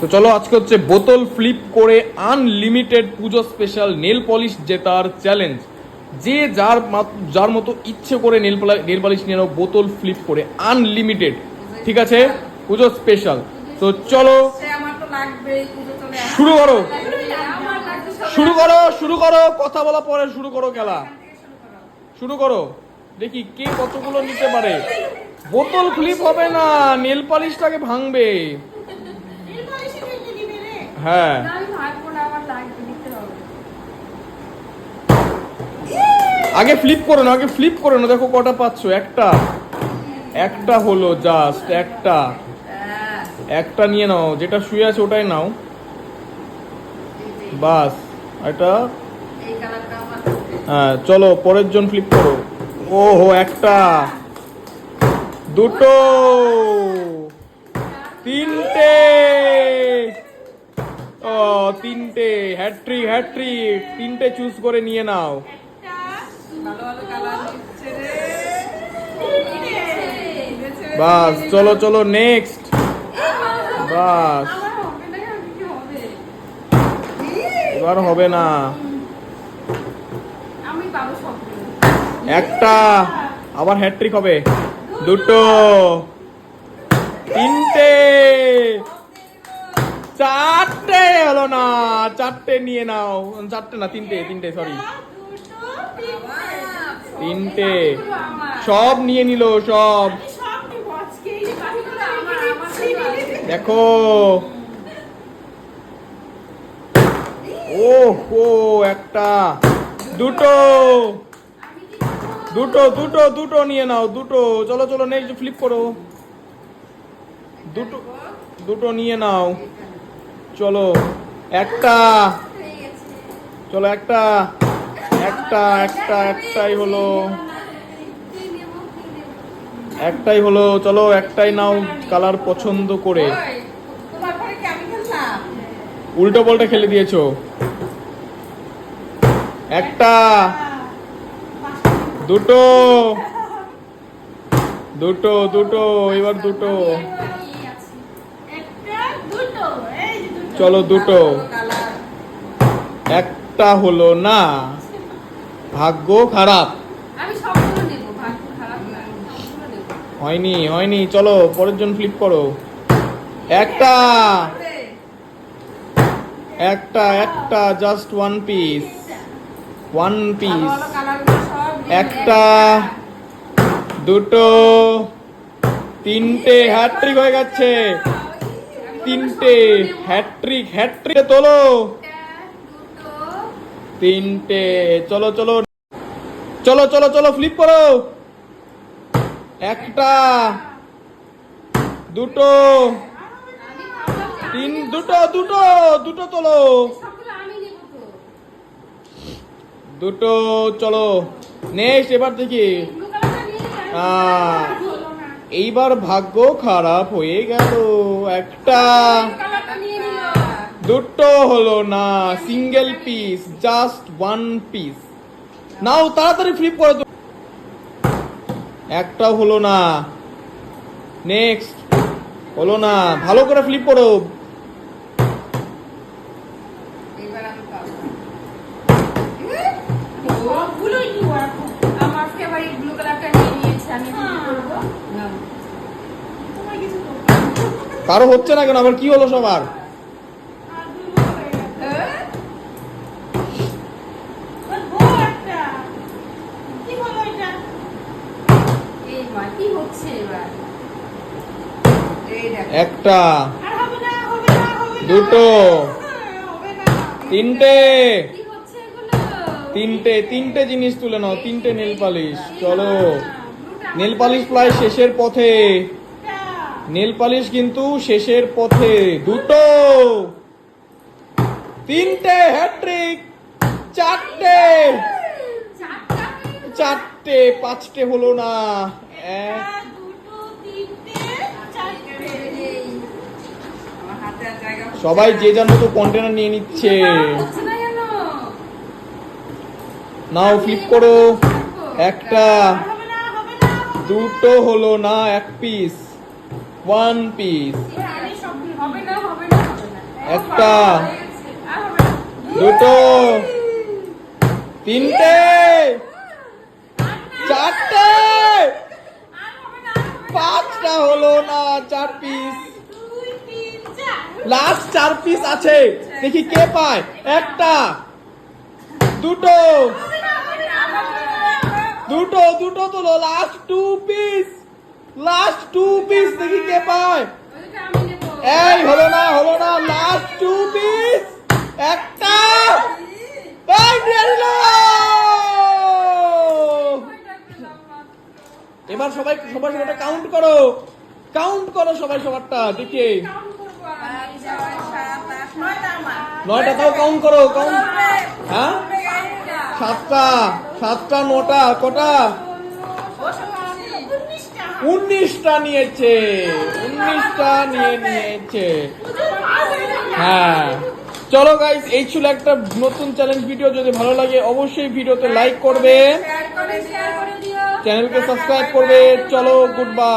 তো চলো আজকে হচ্ছে বোতল ফ্লিপ করে আনলিমিটেড পুজো স্পেশাল নেল পলিশ জেতার চ্যালেঞ্জ। যে যার মতো ইচ্ছে করে নেল পলিশ নিয়ে নাও বোতল ফ্লিপ করে আনলিমিটেড, ঠিক আছে, পুজো স্পেশাল। তো চলো শুরু করো শুরু করো শুরু করো কথা বলা পরে শুরু করো, খেলা শুরু করো। দেখি কে কতগুলো নিতে পারে। বোতল ফ্লিপ হবে না, নেল পলিশটাকে ভাঙবে। হ্যাঁ আগে ফ্লিপ করো না, আগে ফ্লিপ করো না। দেখো কটা পাচ্ছ। একটা হলো, জাস্ট একটা নিয়ে নাও, যেটা শুয়ে আছে ওটাই নাও বাস। এটা হ্যাঁ চলো পরের জন ফ্লিপ করো। ওহো, একটা, দুটো, তিনটে, ও তিনটে, হ্যাট্রিক তিনটে চুজ করে নিয়ে নাও। বাস চলো চলো নেক্সট। বাস এবার হবে না। একটা, আবার হ্যাট্রিক হবে। দুটো, তিনটে, চারটে হলো না। চারটে নিয়ে নাও। চারটে না, তিনটে সরি, তিনটে। সব নিয়ে নিল সব। দেখো ও একটা, দুটো, দুটো দুটো দুটো নিয়ে নাও। দুটো, চলো চলো নেক্সট ফ্লিপ করো। দুটো দুটো নিয়ে নাও। চলো একটা, চলো একটা, একটাই হলো। চলো একটাই নাও কালার পছন্দ করে। উল্টো পাল্টা খেলে দিয়েছো। একটা, দুটো, এবার দুটো। চলো দুটো, একটা হলো না, ভাগ্য খারাপ। হয়নি। চলো পরের জন ফ্লিপ করো। একটা, জাস্ট ওয়ান পিস। একটা, দুটো, তিনটে, হ্যাট্রিক হয়ে গেছে। তিনটে, হ্যাট্রিক তোলো। তিনটে, চলো ফ্লিপ করো। একটা, দুটো, দুটো তোলো। দুটো, চলো নেক্সট। এবার দেখি, এইবার ভাগ্য খারাপ হয়ে গেল। একটা, দুটো হলো না, single piece, just one piece. নাও তাড়াতাড়ি ফ্লিপ করো। একটা হলো না, নেক্সট হলো না, ভালো করে ফ্লিপ করো। কারো হচ্ছে না কেন? আবার কি হলো সবার? একটা, দুটো, তিনটে জিনিস তুলে নাও। তিনটে নেল পালিশ। চলো নেল পালিশ প্রায় শেষের পথে। নেল পালিশ কিন্তু শেষের পথে। দুটো, তিনটে, হ্যাট্রিক। চারটে, পাঁচটে হলো না। সবাই যে যার মতো কন্টেনার নিয়ে নিচ্ছে। নাও ফ্লিপ করো। একটা, দুটো হলো না, এক পিস, ওয়ান পিস। একটা, দুটো, তিনটে, চারটে, পাঁচটা হলো না, 4 পিস। লাস্ট 4 পিস আছে, দেখি কে পায়। একটা, দুটো, দুটো, দুটো তোলো। লাস্ট 2 পিস, লাস্ট 2 পিস, দেখি কে পায়। এই হলো না, হলো না, লাস্ট 2 পিস। একটা, এই দিয়ে দিল। এবার সবাই সবারটা কাউন্ট করো, কাউন্ট করো সবাই সবারটা দেখে। 9টা তাও কাউন্ট করো, কাউন্ট। হ্যাঁ, 7টা, 7টা, 9টা, কটা? 19টা নিয়েছে, 19টা নিয়েছে। হ্যাঁ, চলো গাইস, এই ছিল একটা নতুন চ্যালেঞ্জ ভিডিও। যদি ভালো লাগে অবশ্যই ভিডিওতে লাইক করবে, চ্যানেলকে সাবস্ক্রাইব করবে। চলো, গুড বাই।